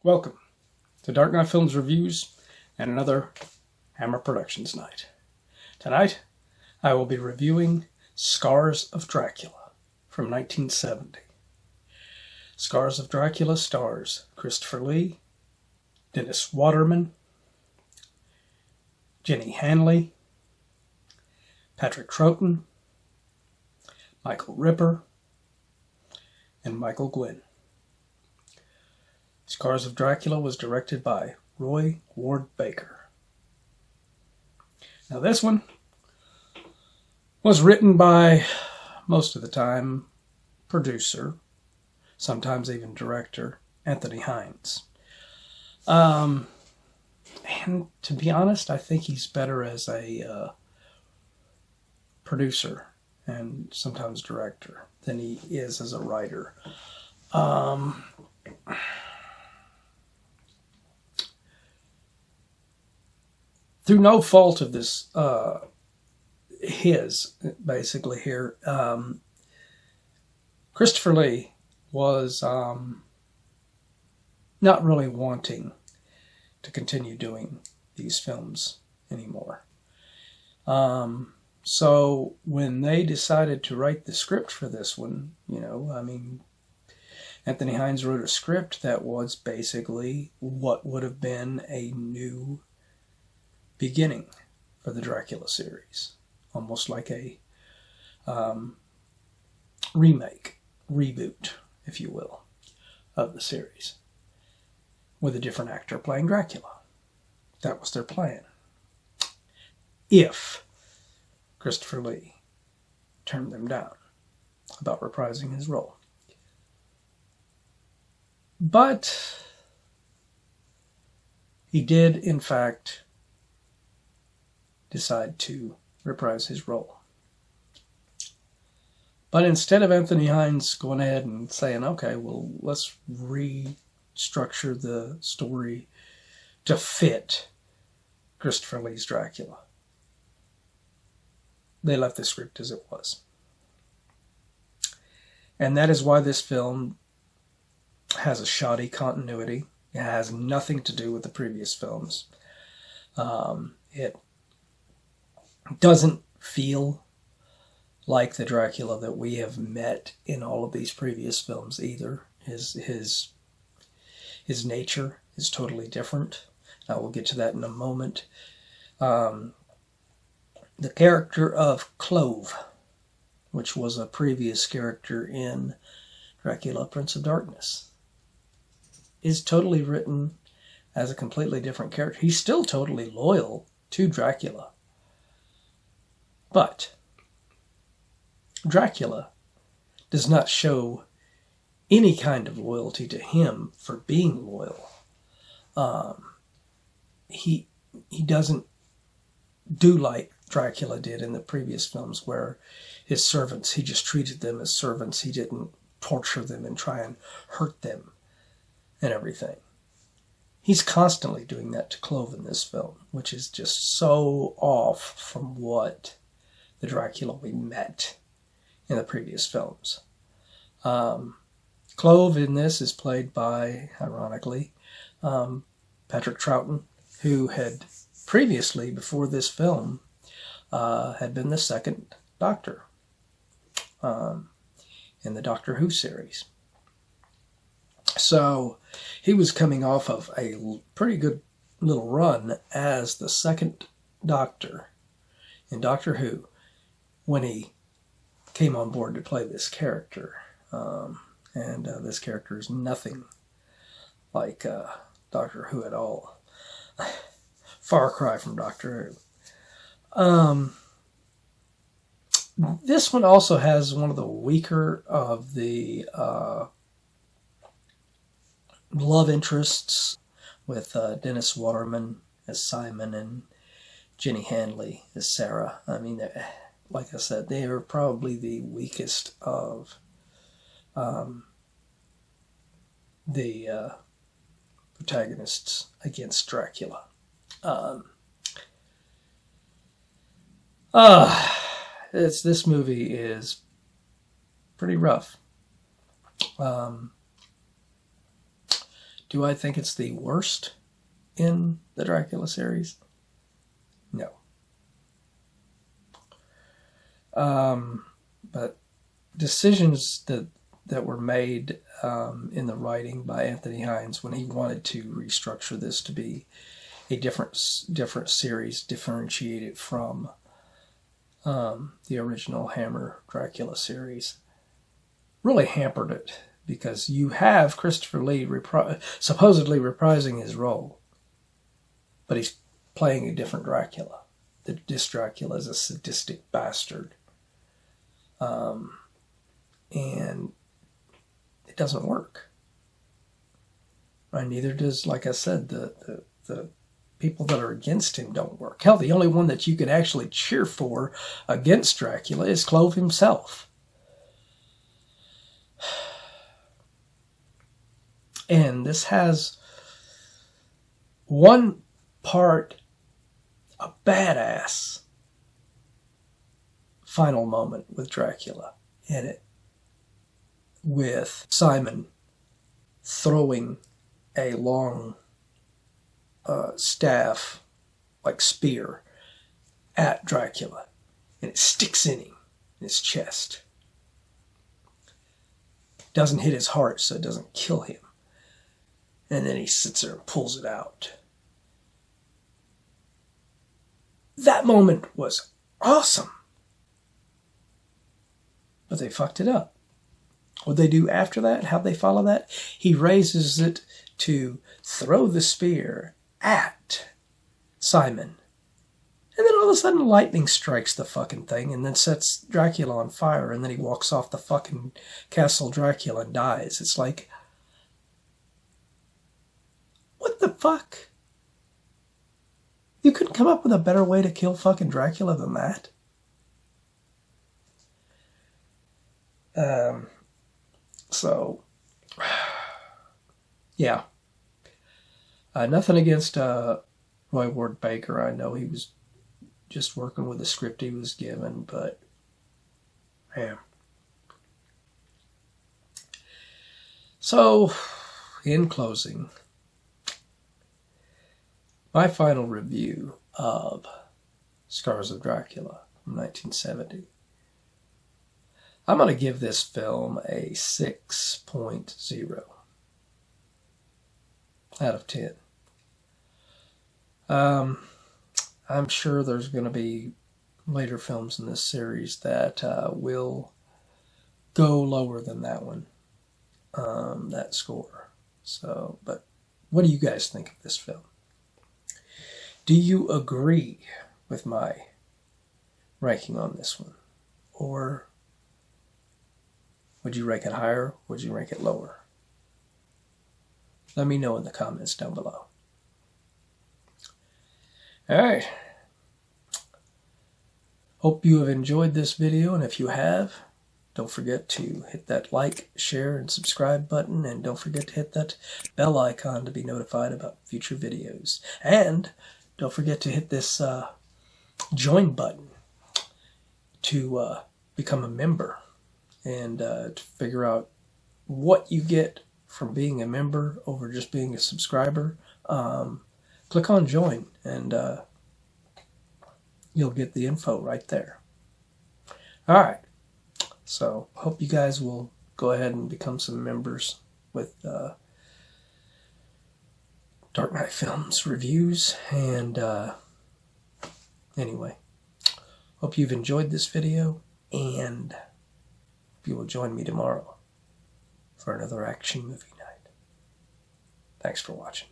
Welcome to Dark Knight Films Reviews and another Hammer Productions night. Tonight, I will be reviewing Scars of Dracula from 1970. Scars of Dracula stars Christopher Lee, Dennis Waterman, Jenny Hanley, Patrick Troughton, Michael Ripper, and Michael Gwynn. Scars of Dracula was directed by Roy Ward Baker. Now this one was written by, most of the time, producer, sometimes even director, Anthony Hines. And to be honest, I think he's better as a producer and sometimes director than he is as a writer. Through no fault of this, basically here, Christopher Lee was not really wanting to continue doing these films anymore. So when they decided to write the script for this one, Anthony Hines wrote a script that was basically what would have been a new beginning for the Dracula series. Almost like a reboot, if you will, of the series. With a different actor playing Dracula. That was their plan. If Christopher Lee turned them down about reprising his role. But he did, in fact, decide to reprise his role. But instead of Anthony Hines going ahead and saying, okay, well, let's restructure the story to fit Christopher Lee's Dracula, they left the script as it was. And that is why this film has a shoddy continuity. It has nothing to do with the previous films. It doesn't feel like the Dracula that we have met in all of these previous films either. His nature is totally different. I will get to that in a moment. The character of Clove, which was a previous character in Dracula, Prince of Darkness, is totally written as a completely different character. He's still totally loyal to Dracula. But Dracula does not show any kind of loyalty to him for being loyal. He doesn't do like Dracula did in the previous films, where his servants, he just treated them as servants. He didn't torture them and try and hurt them and everything. He's constantly doing that to Clove in this film, which is just so off from what the Dracula we met in the previous films. Clove in this is played by, ironically, Patrick Troughton, who had previously, before this film, had been the second Doctor in the Doctor Who series. So he was coming off of a pretty good little run as the second Doctor in Doctor Who when he came on board to play this character. And this character is nothing like Doctor Who at all. Far cry from Doctor Who. This one also has one of the weaker of the love interests, with Dennis Waterman as Simon and Jenny Hanley as Sarah. I mean, like I said, they are probably the weakest of the protagonists against Dracula. This movie is pretty rough. Do I think it's the worst in the Dracula series? No. But decisions that were made in the writing by Anthony Hines when he wanted to restructure this to be a different series, differentiated from the original Hammer Dracula series, really hampered it, because you have Christopher Lee supposedly reprising his role, but he's playing a different Dracula. This Dracula is a sadistic bastard. And it doesn't work. Right? Neither does, like I said, the people that are against him don't work. Hell, the only one that you can actually cheer for against Dracula is Clove himself. And this has one part, a badass final moment with Dracula in it, with Simon throwing a long staff, like spear, at Dracula, and it sticks in him, in his chest. Doesn't hit his heart, so it doesn't kill him. And then he sits there and pulls it out. That moment was awesome. But they fucked it up. What they do after that, how they follow that, he raises it to throw the spear at Simon. And then all of a sudden lightning strikes the fucking thing and then sets Dracula on fire, and then he walks off the fucking Castle Dracula and dies. It's like, what the fuck? You couldn't come up with a better way to kill fucking Dracula than that? So, yeah. Nothing against Roy Ward Baker. I know he was just working with the script he was given, but, man. So, in closing, my final review of Scars of Dracula from 1970. I'm going to give this film a 6.0 out of 10. I'm sure there's going to be later films in this series that will go lower than that one, that score. So, but what do you guys think of this film? Do you agree with my ranking on this one? Or would you rank it higher? Would you rank it lower? Let me know in the comments down below. Alright. Hope you have enjoyed this video, and if you have, don't forget to hit that like, share, and subscribe button, and don't forget to hit that bell icon to be notified about future videos. And don't forget to hit this join button to become a member and to figure out what you get from being a member over just being a subscriber. Click on join and you'll get the info right there. Alright, so hope you guys will go ahead and become some members with Dark Knight Films reviews. And anyway, hope you've enjoyed this video, and hope you will join me tomorrow for another action movie night. Thanks for watching.